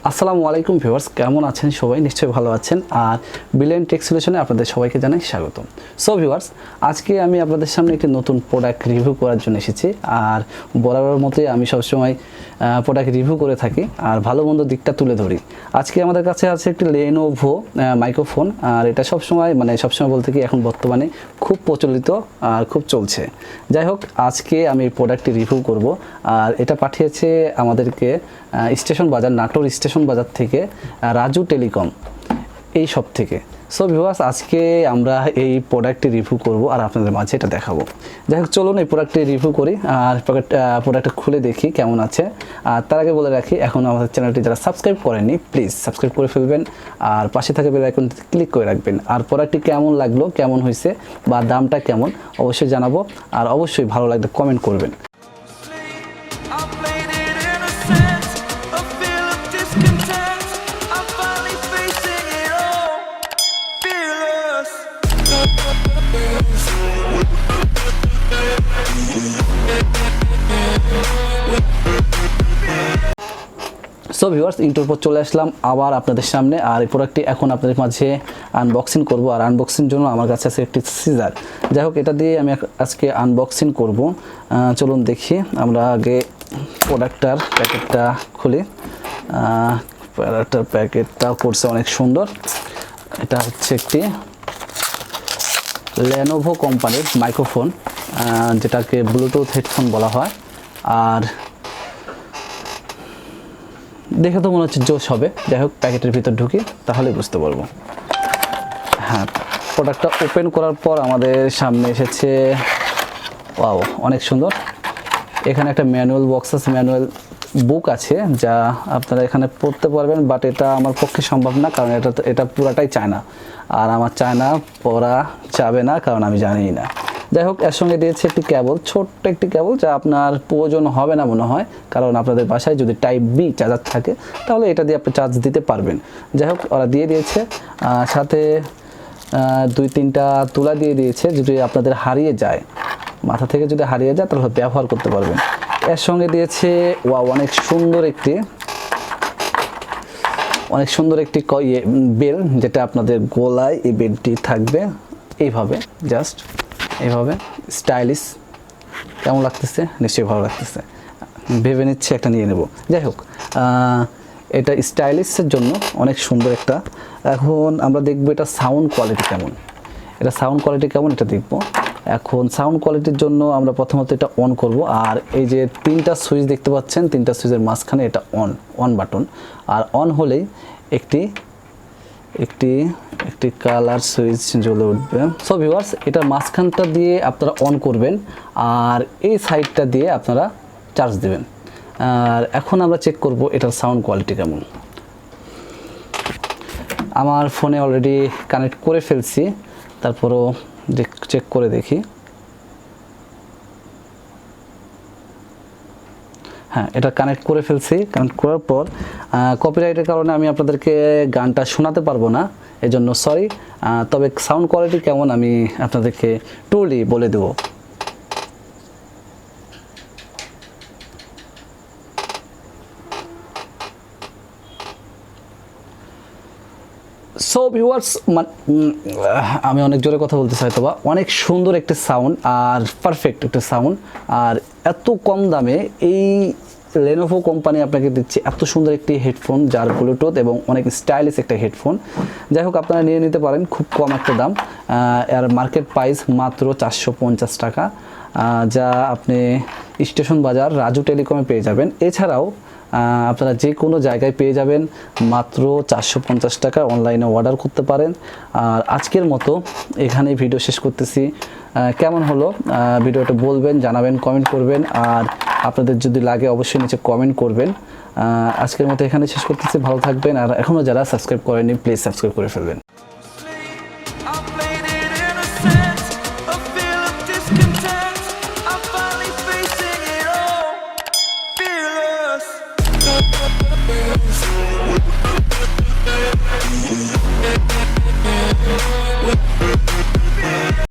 আসসালামু আলাইকুম ভিউয়ার্স, কেমন আছেন সবাই? নিশ্চয়ই ভালো আছেন। আর ব্রিলিয়ান্ট টেক সলিউশনে আপনাদের সবাইকে জানাই স্বাগতম। সো ভিউয়ার্স, আজকে আমি আপনাদের সামনে একটি নতুন প্রোডাক্ট রিভিউ করার জন্য এসেছি। আর বরাবর মতোই আমি সবসময় প্রোডাক্ট রিভিউ করে থাকি আর ভালো মন্দ দিকটা তুলে ধরি। আজকে আমাদের কাছে আছে একটি Lenovo মাইক্রোফোন। আর এটা সবসময় বলতে কি এখন বর্তমানে খুব প্রচলিত আর খুব চলছে। যাই হোক, আজকে আমি এই প্রোডাক্টটি রিভিউ করব। আর এটা পাঠিয়েছে আমাদেরকে স্টেশন বাজার, নাটোর স্টেশন বাজার থেকে রাজু টেলিকম এই সব থেকে। সো ভিউয়ার্স, আজকে আমরা এই প্রোডাক্টটি রিভিউ করব আর আপনাদের মাঝে এটা দেখাবো। যাই হোক, চলুন এই প্রোডাক্টটি রিভিউ করি আর প্রোডাক্টটা খুলে দেখি কেমন আছে। আর তার আগে বলে রাখি, এখন আমাদের চ্যানেলটি যারা সাবস্ক্রাইব করেননি প্লিজ সাবস্ক্রাইব করে ফেলবেন আর পাশে থাকা বেল আইকনটিতে ক্লিক করে রাখবেন। আর প্রোডাক্টটি কেমন লাগলো, কেমন হয়েছে বা দামটা কেমন অবশ্যই জানাবো। আর অবশ্যই ভালো লাগলে কমেন্ট করবেন। সো ভিউয়ার্স, ইন্টোর পর চলে আসলাম আবার আপনাদের সামনে। আর এই প্রোডাক্টটি এখন আপনাদের মাঝে আনবক্সিং করব। আর আনবক্সিং জন্য আমার কাছে আছে একটি সিজার। যাই হোক, এটা দিয়ে আমি আজকে আনবক্সিং করব। চলুন দেখি। আমরা আগে প্রোডাক্টটার প্যাকেটটা খুলি। প্রোডাক্টটার প্যাকেটটা করছে অনেক সুন্দর। এটা হচ্ছে একটি Lenovo কোম্পানির মাইক্রোফোন, যেটাকে ব্লুটুথ হেডফোন বলা হয়। আর দেখে তো মনে হচ্ছে জোশ হবে। যাই হোক, প্যাকেটের ভিতর ঢুকি তাহলে বুঝতে পারবো। হ্যাঁ, প্রোডাক্টটা ওপেন করার পর আমাদের সামনে এসেছে, ওয়াও অনেক সুন্দর। এখানে একটা ম্যানুয়াল বক্স আছে, ম্যানুয়াল বুক আছে যা আপনারা এখানে পড়তে পারবেন। বাট এটা আমার পক্ষে সম্ভব না, কারণ এটা পুরাটাই চায়না। আর আমার চায়না পড়া যাবে না, কারণ আমি জানি না। যাই হোক, এর সঙ্গে দিয়েছে একটি কেবল, ছোট্ট একটি কেবল, যা আপনার প্রয়োজন হবে না মনে হয়, কারণ আপনাদের বাসায় যদি টাইপ বি চার্জার থাকে তাহলে এটা দিয়ে আপনি চার্জ দিতে পারবেন। যাই হোক, ওরা দিয়ে দিয়েছে। সাথে 2-3টা তুলা দিয়ে দিয়েছে, যদি আপনাদের হারিয়ে যায়, মাথা থেকে যদি হারিয়ে যায় তাহলে ব্যবহার করতে পারবেন। এর সঙ্গে দিয়েছে অনেক সুন্দর একটি বেল, যেটা আপনাদের গলায় এই বেলটি থাকবে এইভাবে, জাস্ট এইভাবে স্টাইলিশ। কেমন লাগতেছে? নিশ্চয়ই ভালো লাগতেছে। ভেবে নিচ্ছে একটা নিয়ে নেব। যাই হোক, এটা স্টাইলিশের জন্য অনেক সুন্দর একটা। এখন আমরা দেখব এটা সাউন্ড কোয়ালিটি কেমন। এটা দেখব। এখন সাউন্ড কোয়ালিটির জন্য আমরা প্রথমত এটা অন করব। আর এই যে 3টা সুইচ দেখতে পাচ্ছেন, 3টা সুইচের মাঝখানে এটা অন বাটন। আর অন হলেই একটি কালার সুইচ জ্বলে উঠবে। সো ভিউয়ার্স, এটা মাঝখানটা দিয়ে আপনারা অন করবেন আর এই সাইডটা দিয়ে আপনারা চার্জ দেবেন। আর এখন আমরা চেক করব এটার সাউন্ড কোয়ালিটি কেমন। আমার ফোনে অলরেডি কানেক্ট করে ফেলছি, তারপরও চেক করে দেখি। হ্যাঁ, এটা কানেক্ট করে ফেলছি। কানেক্ট করার পর কপিরাইটের কারণে আমি আপনাদেরকে গানটা শোনাতে পারবো না, এজন্য সরি। তবে সাউন্ড কোয়ালিটি কেমন আমি আপনাদেরকে টুলি বলে দেবো। সো ভিউয়ার্স, আমি অনেক জোরে কথা বলতে চাই, তবে অনেক সুন্দর একটি সাউন্ড আর পারফেক্ট একটা সাউন্ড। আর এত কম দামে এই Lenovo কোম্পানি আপনাকে দিচ্ছে এত সুন্দর একটি হেডফোন, যার ব্লুটুথ এবং অনেক স্টাইলিশ একটা হেডফোন। যাই হোক, আপনারা নিয়ে নিতে পারেন, খুব কম একটা দাম। এর মার্কেট প্রাইস মাত্র 450 টাকা, যা আপনি স্টেশন বাজার রাজু টেলিকমে পেয়ে যাবেন। এছাড়াও আপনারা যে কোনো জায়গায় পেয়ে যাবেন মাত্র 450 টাকা। অনলাইনে অর্ডার করতে পারেন। আর আজকের মতো এখানেই ভিডিও শেষ করতেছি। কেমন হলো ভিডিওটা বলবেন, জানাবেন, কমেন্ট করবেন। আর আপনাদের যদি লাগে অবশ্যই নিচে কমেন্ট করবেন। আজকের মতো এখানে শেষ করতেছি। ভালো থাকবেন। আর এখনও যারা সাবস্ক্রাইব করেননি প্লিজ সাবস্ক্রাইব করে ফেলবেন।